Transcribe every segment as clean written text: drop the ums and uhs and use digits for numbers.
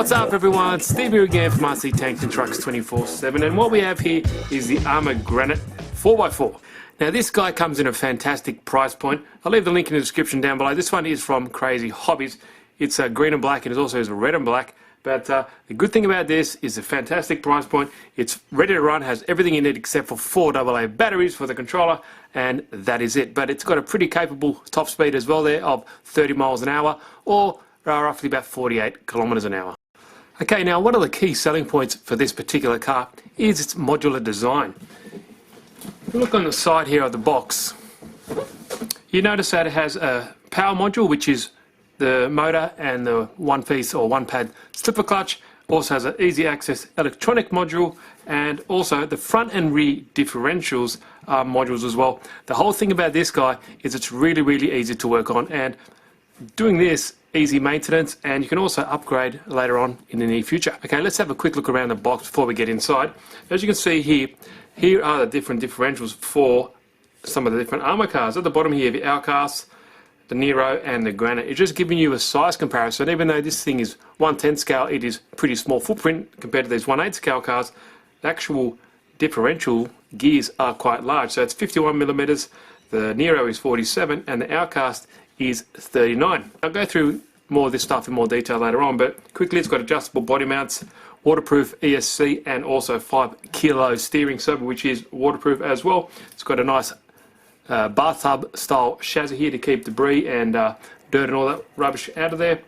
What's up everyone, Steve here again from RC Tanks and Trucks 24/7, and what we have here is the ARRMA GRANITE 4x4. Now this guy comes in a fantastic price point. I'll leave the link in the description down below. This one is from Crazy Hobbies. It's green and black, and it also is red and black. But the good thing about this is a fantastic price point. It's ready to run, has everything in it except for 4 AA batteries for the controller, and that is it. But it's got a pretty capable top speed as well there of 30 miles an hour, or roughly about 48 kilometers an hour. Okay, now one of the key selling points for this particular car is its modular design. If you look on the side here of the box, you notice that it has a power module, which is the motor and the one-piece or one-pad slipper clutch. Also has an easy access electronic module, and also the front and rear differentials are modules as well. The whole thing about this guy is it's really easy to work on, and doing this, easy maintenance, and you can also upgrade later on in the near future. Okay, let's have a quick look around the box before we get inside. As you can see here are the different differentials for some of the different ARRMA cars. At the bottom here, you have the Outcast, the Nero and the Granite. It's just giving you a size comparison. Even though this thing is 1/10 scale, it is pretty small footprint compared to these 1/8 scale cars. The actual differential gears are quite large. So it's 51 millimeters, the Nero is 47, and the Outcast is 39. I'll go through more of this stuff in more detail later on, but quickly, it's got adjustable body mounts, waterproof ESC, and also 5 kilo steering servo, which is waterproof as well. It's got a nice bathtub style chassis here to keep debris and dirt and all that rubbish out of there.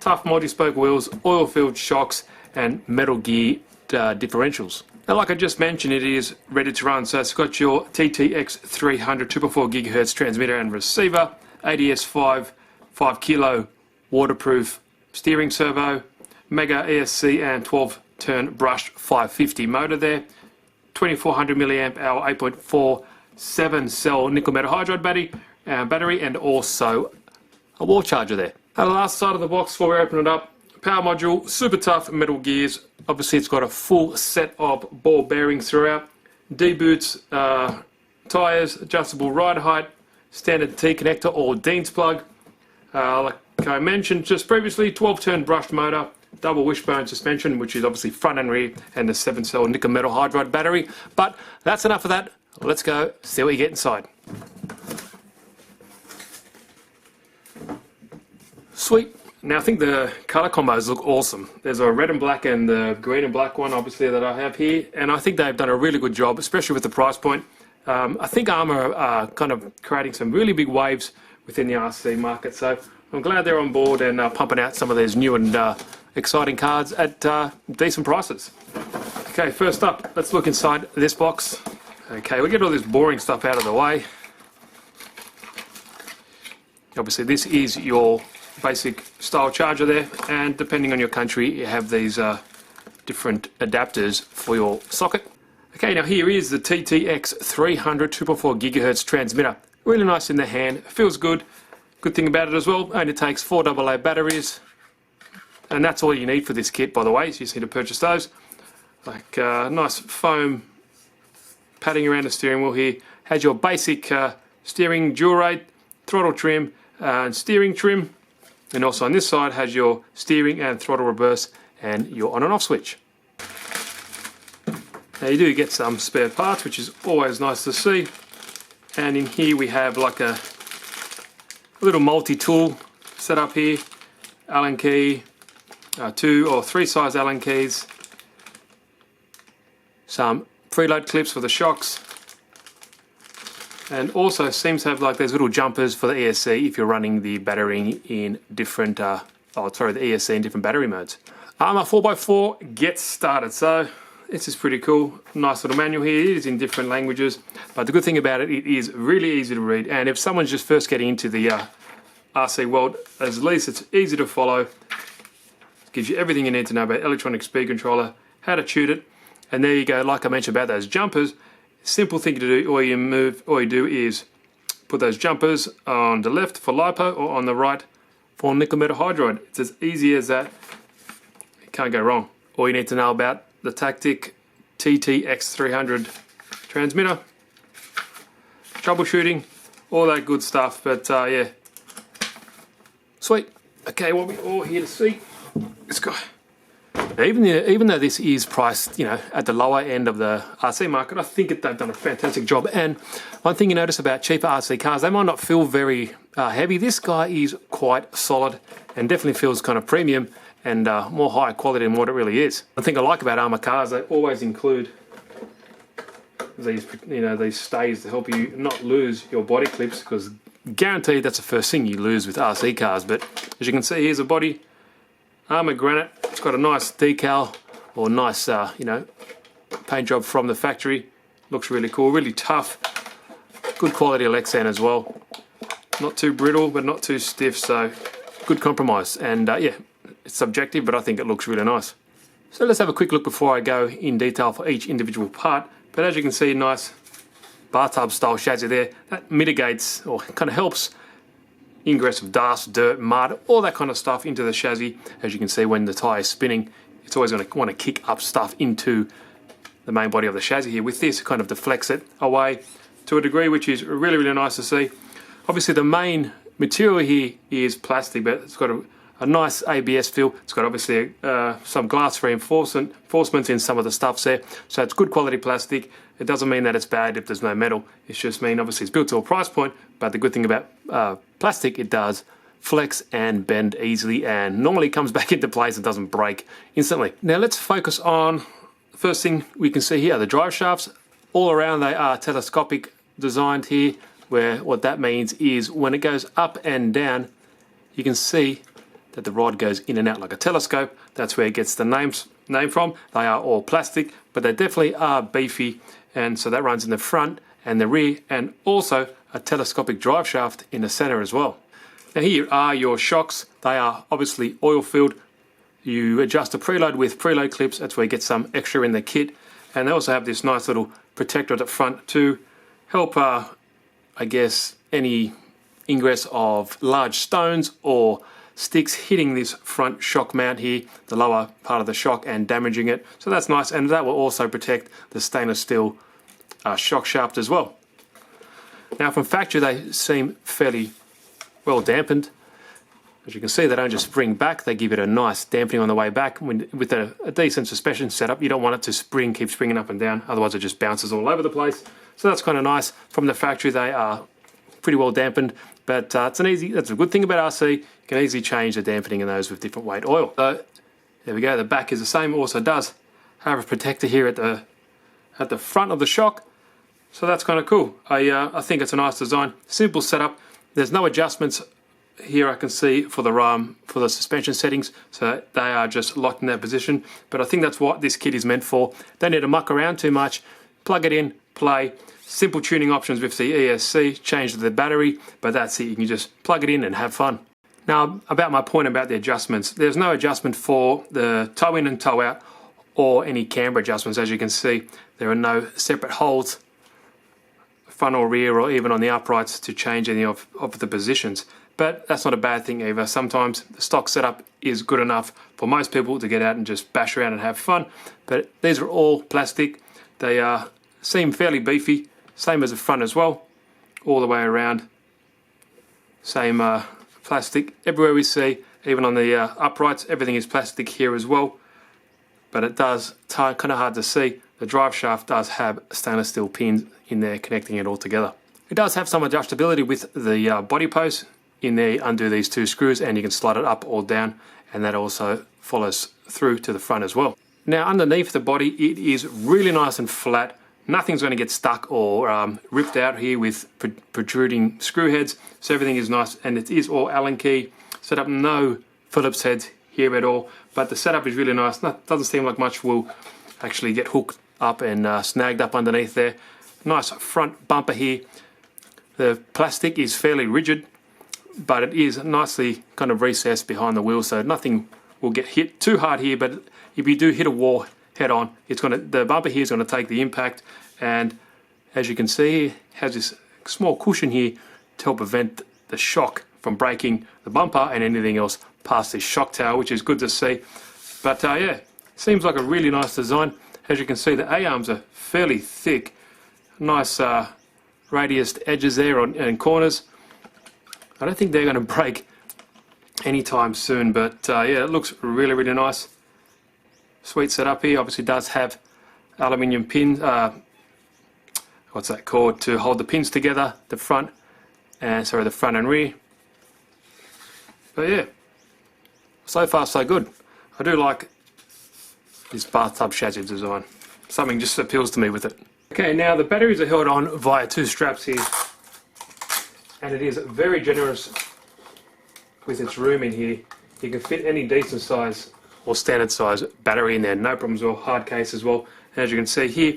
Tough multi-spoke wheels, oil-filled shocks, and metal gear differentials. Now, like I just mentioned, it is ready to run. So it's got your TTX 300 2.4 GHz transmitter and receiver, ADS5 5 kilo waterproof steering servo, Mega ESC and 12-turn brushed 550 motor there, 2400 milliamp hour 8.4 7-cell nickel metal hydride battery, and also a wall charger there. On the last side of the box before we open it up, power module, super tough metal gears. Obviously it's got a full set of ball bearings throughout, D-boots, tyres, adjustable ride height, standard T-connector or Dean's plug. Like I mentioned just previously, 12-turn brushed motor, double wishbone suspension, which is obviously front and rear, and the 7-cell nickel metal hydride battery. But that's enough of that. Let's go see what you get inside. Sweet. Now I think the color combos look awesome. There's a red and black and the green and black one, obviously, that I have here, and I think they've done a really good job, especially with the price point. I think ARRMA are kind of creating some really big waves within the RC market, so I'm glad they're on board and pumping out some of these new and exciting cars at decent prices. Okay, first up, let's look inside this box. Okay, we'll get all this boring stuff out of the way. Obviously this is your basic style charger there, and depending on your country you have these different adapters for your socket. Okay, now here is the TTX 300 2.4 GHz transmitter. Really nice in the hand, feels good. Good thing about it as well, only takes 4 AA batteries, and that's all you need for this kit, by the way, so you just need to purchase those. Like nice foam padding around the steering wheel here. Has your basic steering dual rate, throttle trim, and steering trim, and also on this side has your steering and throttle reverse and your on and off switch. Now you do get some spare parts, which is always nice to see, and in here we have like a little multi-tool set up here, Allen key, 2 or 3 size Allen keys, some preload clips for the shocks, and also seems to have like those little jumpers for the ESC if you're running the battery in different, the ESC in different battery modes. ARRMA 4x4 gets started. So this is pretty cool. Nice little manual here. It is in different languages, but the good thing about it, it is really easy to read, and if someone's just first getting into the RC world, at least it's easy to follow. It gives you everything you need to know about electronic speed controller, how to tune it. And there you go, like I mentioned about those jumpers, simple thing to do. All you do is put those jumpers on the left for LiPo or on the right for nickel metal hydride. It's as easy as that. You can't go wrong. All you need to know about the Tactic TTX 300 transmitter, troubleshooting, all that good stuff. But yeah, sweet. Okay, what we all here to see, this guy. Even though this is priced, at the lower end of the RC market, I think they've done a fantastic job. And one thing you notice about cheaper RC cars, they might not feel very heavy. This guy is quite solid and definitely feels kind of premium and more high quality than what it really is. One thing I like about ARRMA cars, they always include these, these stays to help you not lose your body clips, because guaranteed that's the first thing you lose with RC cars. But as you can see, here's a body, ARRMA Granite. It's got a nice decal or nice, paint job from the factory. Looks really cool, really tough. Good quality Lexan as well. Not too brittle, but not too stiff, so good compromise. And yeah, it's subjective, but I think it looks really nice. So let's have a quick look before I go in detail for each individual part. But as you can see, nice bathtub style chassis there. That mitigates or kind of helps ingress of dust, dirt, mud, all that kind of stuff into the chassis. As you can see, when the tyre is spinning, it's always going to want to kick up stuff into the main body of the chassis here. With this, it kind of deflects it away to a degree, which is really, really nice to see. Obviously, the main material here is plastic, but it's got a nice ABS feel. It's got obviously some glass reinforcements in some of the stuffs there. So it's good quality plastic. It doesn't mean that it's bad if there's no metal. It's just mean obviously it's built to a price point, but the good thing about plastic, it does flex and bend easily and normally comes back into place and doesn't break instantly. Now let's focus on the first thing we can see here, the drive shafts. All around they are telescopic designed here, where what that means is when it goes up and down, you can see that the rod goes in and out like a telescope. That's where it gets the name from. They are all plastic, but they definitely are beefy, and so that runs in the front and the rear, and also a telescopic drive shaft in the center as well. Now here are your shocks. They are obviously oil filled. You adjust the preload with preload clips. That's where you get some extra in the kit, and they also have this nice little protector at the front to help I guess any ingress of large stones or sticks hitting this front shock mount here, the lower part of the shock, and damaging it. So that's nice, and that will also protect the stainless steel shock shaft as well. Now from factory they seem fairly well dampened. As you can see, they don't just spring back, they give it a nice dampening on the way back. With a decent suspension setup, you don't want it to keep springing up and down, otherwise it just bounces all over the place. So that's kind of nice. From the factory they are pretty well dampened, but that's a good thing about RC. You can easily change the dampening in those with different weight oil. So there we go, the back is the same. Also does have a protector here at the front of the shock, so that's kind of cool. I think it's a nice design, simple setup. There's no adjustments here I can see for the suspension settings, so they are just locked in that position. But I think that's what this kit is meant for. Don't need to muck around too much. Plug it in, play. Simple tuning options with the ESC, change the battery, but that's it. You can just plug it in and have fun. Now, about my point about the adjustments, there's no adjustment for the toe in and toe out or any camber adjustments. As you can see, there are no separate holes, front or rear, or even on the uprights to change any of the positions. But that's not a bad thing either. Sometimes the stock setup is good enough for most people to get out and just bash around and have fun. But these are all plastic. They seem fairly beefy. Same as the front as well, all the way around. Same plastic everywhere we see, even on the uprights, everything is plastic here as well. But it does, kind of hard to see, the drive shaft does have stainless steel pins in there connecting it all together. It does have some adjustability with the body post. In there, undo these two screws and you can slide it up or down, and that also follows through to the front as well. Now underneath the body, it is really nice and flat. Nothing's going to get stuck or ripped out here with protruding screw heads. So everything is nice, and it is all Allen key set up. No Phillips heads here at all, but the setup is really nice. Doesn't seem like much will actually get hooked up and snagged up underneath there. Nice front bumper here. The plastic is fairly rigid, but it is nicely kind of recessed behind the wheel, so nothing will get hit too hard here. But if you do hit a wall head on, the bumper here is going to take the impact, and as you can see, it has this small cushion here to help prevent the shock from breaking the bumper and anything else past this shock tower, which is good to see. But yeah, seems like a really nice design. As you can see, the A-arms are fairly thick, nice radiused edges there and corners. I don't think they're going to break anytime soon, but yeah, it looks really, really nice. Sweet setup here. Obviously does have aluminium pins, what's that called, to hold the pins together, the front and rear. But yeah, so far so good. I do like this bathtub chassis design. Something just appeals to me with it. Okay, now the batteries are held on via two straps here, and it is very generous with its room in here. You can fit any decent size or standard size battery in there, no problems, or hard case as well. And as you can see here,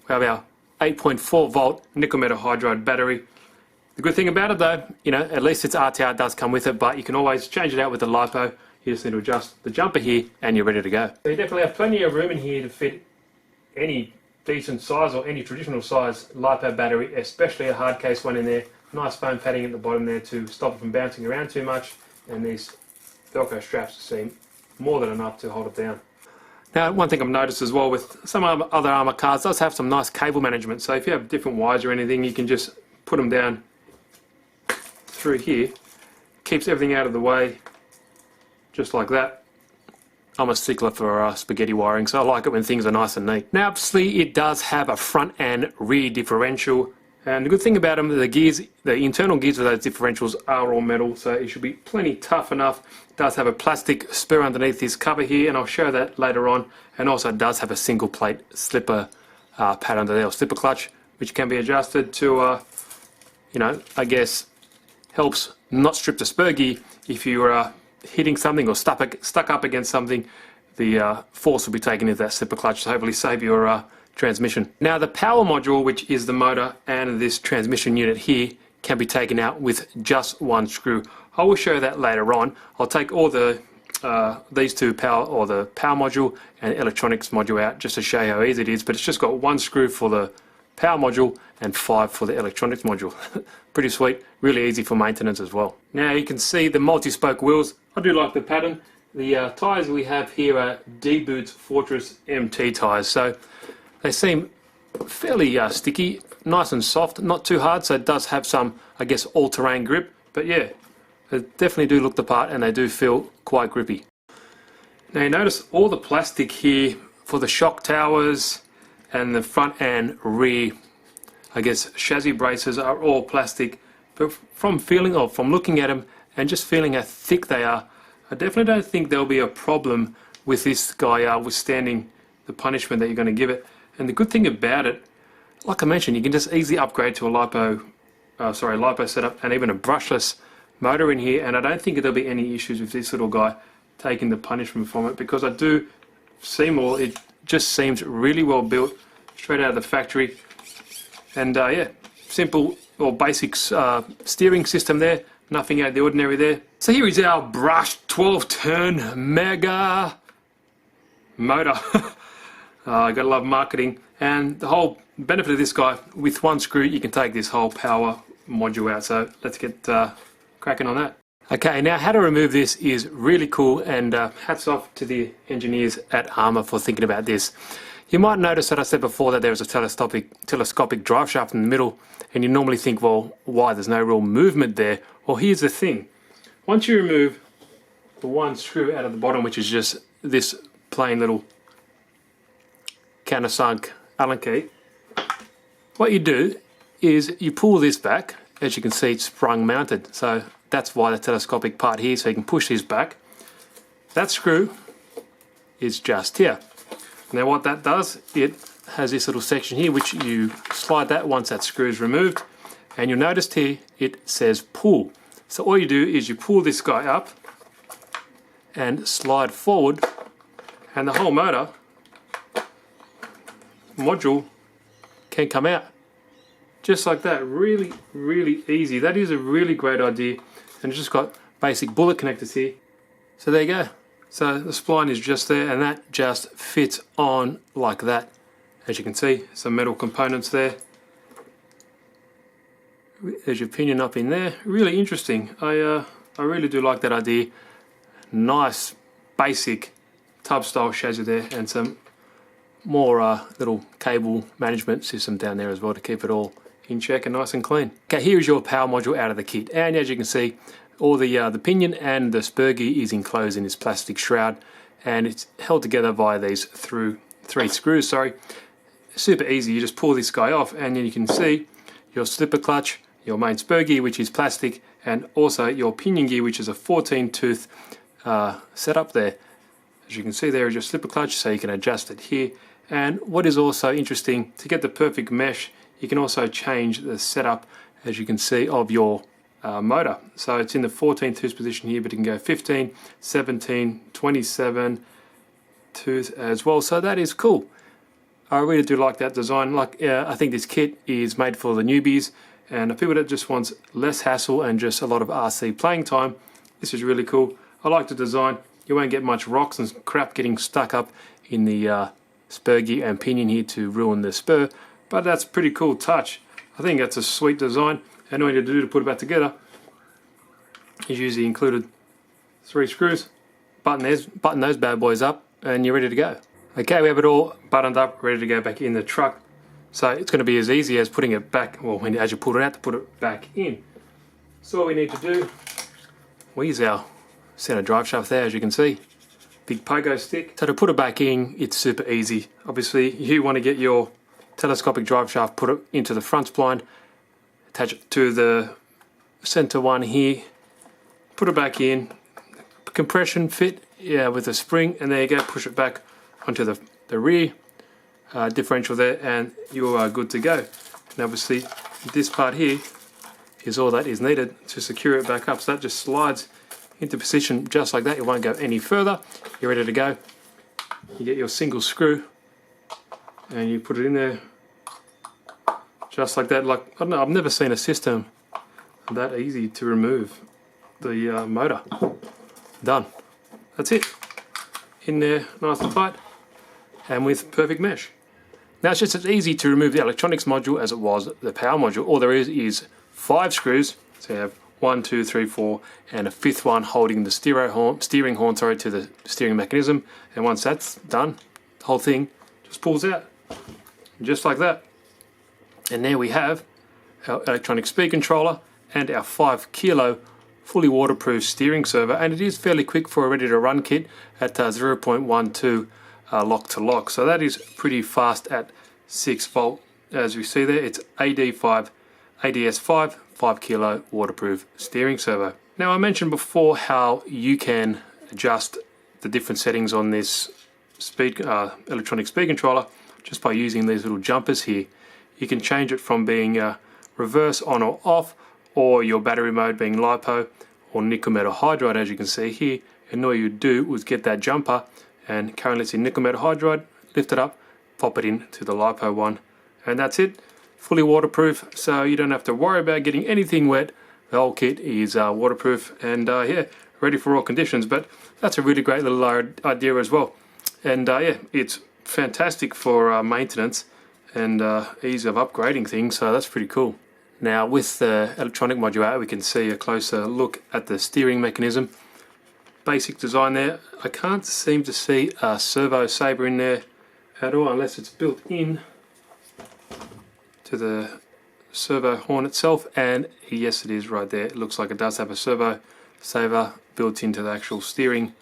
we have our 8.4 volt nickel metal hydride battery. The good thing about it though, you know, at least its RTR does come with it, but you can always change it out with the LiPo. You just need to adjust the jumper here and you're ready to go. So you definitely have plenty of room in here to fit any decent size or any traditional size LiPo battery, especially a hard case one in there. Nice foam padding at the bottom there to stop it from bouncing around too much, and these Velcro straps seem more than enough to hold it down. Now, one thing I've noticed as well with some other ARRMA cards does have some nice cable management. So if you have different wires or anything, you can just put them down through here. Keeps everything out of the way, just like that. I'm a stickler for spaghetti wiring, so I like it when things are nice and neat. Now, obviously, it does have a front and rear differential. And the good thing about them, the gears, the internal gears of those differentials are all metal, so it should be plenty tough enough. It does have a plastic spur underneath this cover here, and I'll show that later on. And also it does have a single plate slipper pad under there, or slipper clutch, which can be adjusted to, you know, I guess helps not strip the spur gear if you're hitting something or stuck up against something. The force will be taken into that slipper clutch to hopefully save your transmission. Now the power module, which is the motor and this transmission unit here, can be taken out with just one screw. I will show that later on. I'll take all the these two the power module and electronics module out just to show you how easy it is, but it's just got one screw for the power module and 5 for the electronics module. Pretty sweet, really easy for maintenance as well. Now you can see the multi-spoke wheels. I do like the pattern. The tyres we have here are D-Boots Fortress MT tyres, so they seem fairly sticky, nice and soft, not too hard, so it does have some, I guess, all-terrain grip, but yeah, they definitely do look the part and they do feel quite grippy. Now you notice all the plastic here for the shock towers and the front and rear, I guess, chassis braces are all plastic, but from looking at them and just feeling how thick they are, I definitely don't think there'll be a problem with this guy withstanding the punishment that you're going to give it. And the good thing about it, like I mentioned, you can just easily upgrade to a LiPo setup and even a brushless motor in here, and I don't think there'll be any issues with this little guy taking the punishment from it, because I do see more. It just seems really well built, straight out of the factory. And yeah, simple or basic steering system there, nothing out of the ordinary there. So here is our brushed 12-turn Mega motor. I gotta love marketing. And the whole benefit of this guy, with one screw you can take this whole power module out. So let's get cracking on that. Okay, now how to remove this is really cool, and hats off to the engineers at ARRMA for thinking about this. You might notice that I said before that there was a telescopic drive shaft in the middle, and you normally think, well, why, there's no real movement there. Well, here's the thing. Once you remove the one screw out of the bottom, which is just this plain little countersunk Allen key, what you do is you pull this back. As you can see, it's sprung mounted, so that's why the telescopic part here, so you can push this back. That screw is just here. Now what that does, it has this little section here which you slide that once that screw is removed, and you'll notice here it says pull. So all you do is you pull this guy up and slide forward, and the whole motor module can come out just like that. Really, really easy. That is a really great idea, and it's just got basic bullet connectors here. So there you go. So the spline is just there, and that just fits on like that. As you can see, some metal components there. There's your pinion up in there. Really interesting. I really do like that idea. Nice basic tub style chassis there, and some more little cable management system down there as well to keep it all in check and nice and clean. Okay, here is your power module out of the kit, and as you can see, all the pinion and the spur gear is enclosed in this plastic shroud, and it's held together by these three screws. Super easy. You just pull this guy off, and then you can see your slipper clutch, your main spur gear, which is plastic, and also your pinion gear, which is a 14 tooth setup there. As you can see, there is your slipper clutch, so you can adjust it here. And what is also interesting, to get the perfect mesh, you can also change the setup, as you can see, of your motor. So it's in the 14 tooth position here, but it can go 15, 17, 27 tooth as well. So that is cool. I really do like that design. I think this kit is made for the newbies and the people that just wants less hassle and just a lot of RC playing time. This is really cool. I like the design. You won't get much rocks and crap getting stuck up in the spur gear and pinion here to ruin the spur, but that's a pretty cool touch. I think that's a sweet design, and all you need to do to put it back together is use the included 3 screws, button those bad boys up, and you're ready to go. Okay, we have it all buttoned up, ready to go back in the truck. So it's going to be as easy as putting it back, well, as you pull it out, to put it back in. So all we need to do, we use our center drive shaft there, as you can see. Big pogo stick. So to put it back in, it's super easy. Obviously, you want to get your telescopic drive shaft, put it into the front spline, attach it to the center one here, put it back in, compression fit, with a spring, and there you go, push it back onto the rear differential there, and you are good to go. And obviously, this part here is all that is needed to secure it back up. So that just slides into position just like that. It won't go any further. You're ready to go. You get your single screw and you put it in there just like that. I don't know, I've never seen a system that easy to remove the motor. Done. That's it. In there, nice and tight, and with perfect mesh. Now it's just as easy to remove the electronics module as it was the power module. All there is 5 screws. So you have 1, 2, 3, 4, and a 5th one holding the steering horn to the steering mechanism. And once that's done, the whole thing just pulls out, just like that. And there we have our electronic speed controller and our 5 kilo fully waterproof steering servo, and it is fairly quick for a ready to run kit at 0.12 lock to lock. So that is pretty fast at 6 volt. As we see there, it's ADS5 5 kilo waterproof steering servo. Now I mentioned before how you can adjust the different settings on this electronic speed controller just by using these little jumpers here. You can change it from being reverse on or off, or your battery mode being LiPo or nickel metal hydride, as you can see here. And all you do is get that jumper, and currently it's in nickel metal hydride, lift it up, pop it into the LiPo one, and that's it. Fully waterproof, so you don't have to worry about getting anything wet. The whole kit is waterproof and yeah, ready for all conditions. But that's a really great little idea as well. And yeah, it's fantastic for maintenance and ease of upgrading things, so that's pretty cool. Now with the electronic module out, we can see a closer look at the steering mechanism. Basic design there. I can't seem to see a servo saber in there at all, unless it's built in to the servo horn itself, and yes, it is right there. It looks like it does have a servo saver built into the actual steering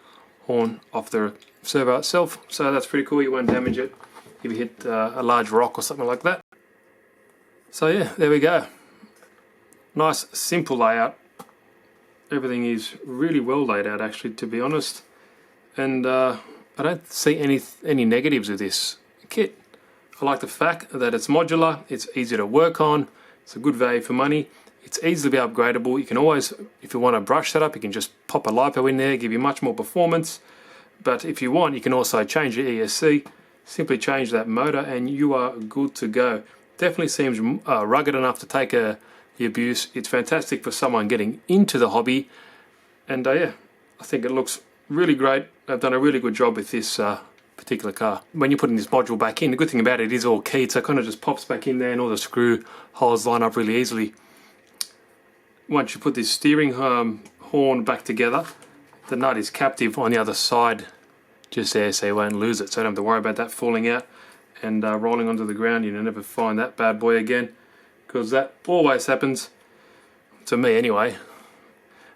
horn of the servo itself, so that's pretty cool. You won't damage it if you hit a large rock or something like that. So yeah, there we go. Nice simple layout. Everything is really well laid out, actually, to be honest, and I don't see any negatives with this kit. I like the fact that it's modular, it's easy to work on, it's a good value for money, it's easily upgradable. You can always, if you want a brush setup, you can just pop a LiPo in there, give you much more performance. But if you want, you can also change your ESC, simply change that motor, and you are good to go. Definitely seems rugged enough to take the abuse. It's fantastic for someone getting into the hobby, and yeah, I think it looks really great. I've done a really good job with this particular car. When you're putting this module back in, the good thing about it is all keyed, so it kind of just pops back in there and all the screw holes line up really easily. Once you put this steering horn back together, the nut is captive on the other side just there, so you won't lose it, so you don't have to worry about that falling out and rolling onto the ground. You'll never find that bad boy again, because that always happens to me anyway.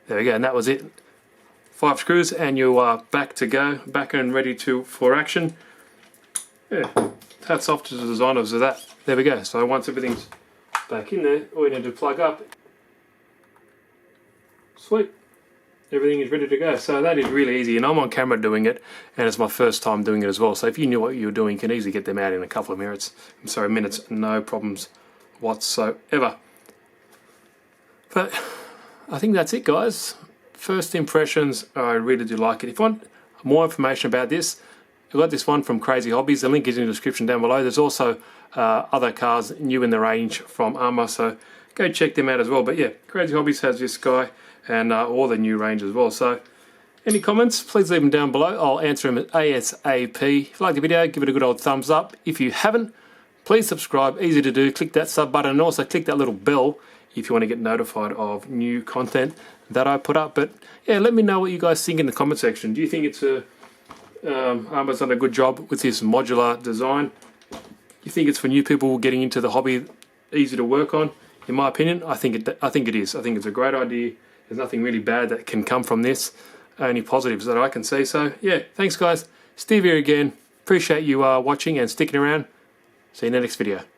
There we go, and that was it. 5 screws, and you are back to go, back and ready for action. Yeah, hats off to the designers of that. There we go. So once everything's back in there, all you need to plug up. Sweet. Everything is ready to go. So that is really easy, and I'm on camera doing it, and it's my first time doing it as well. So if you knew what you were doing, you can easily get them out in a couple of minutes. No problems whatsoever. But I think that's it, guys. First impressions, I really do like it. If you want more information about this, I've got this one from Crazy Hobbies. The link is in the description down below. There's also other cars new in the range from ARRMA, so go check them out as well. But yeah, Crazy Hobbies has this guy and all the new range as well. So any comments, please leave them down below. I'll answer them ASAP. If you like the video, give it a good old thumbs up. If you haven't, please subscribe. Easy to do. Click that sub button and also click that little bell if you want to get notified of new content that I put up. But yeah, let me know what you guys think in the comment section. Do you think it's ARRMA's done a good job with this modular design? You think it's for new people getting into the hobby, easy to work on? In my opinion, I think it is. I think it's a great idea. There's nothing really bad that can come from this. Only positives that I can see. So yeah, thanks guys. Steve here again. Appreciate you watching and sticking around. See you in the next video.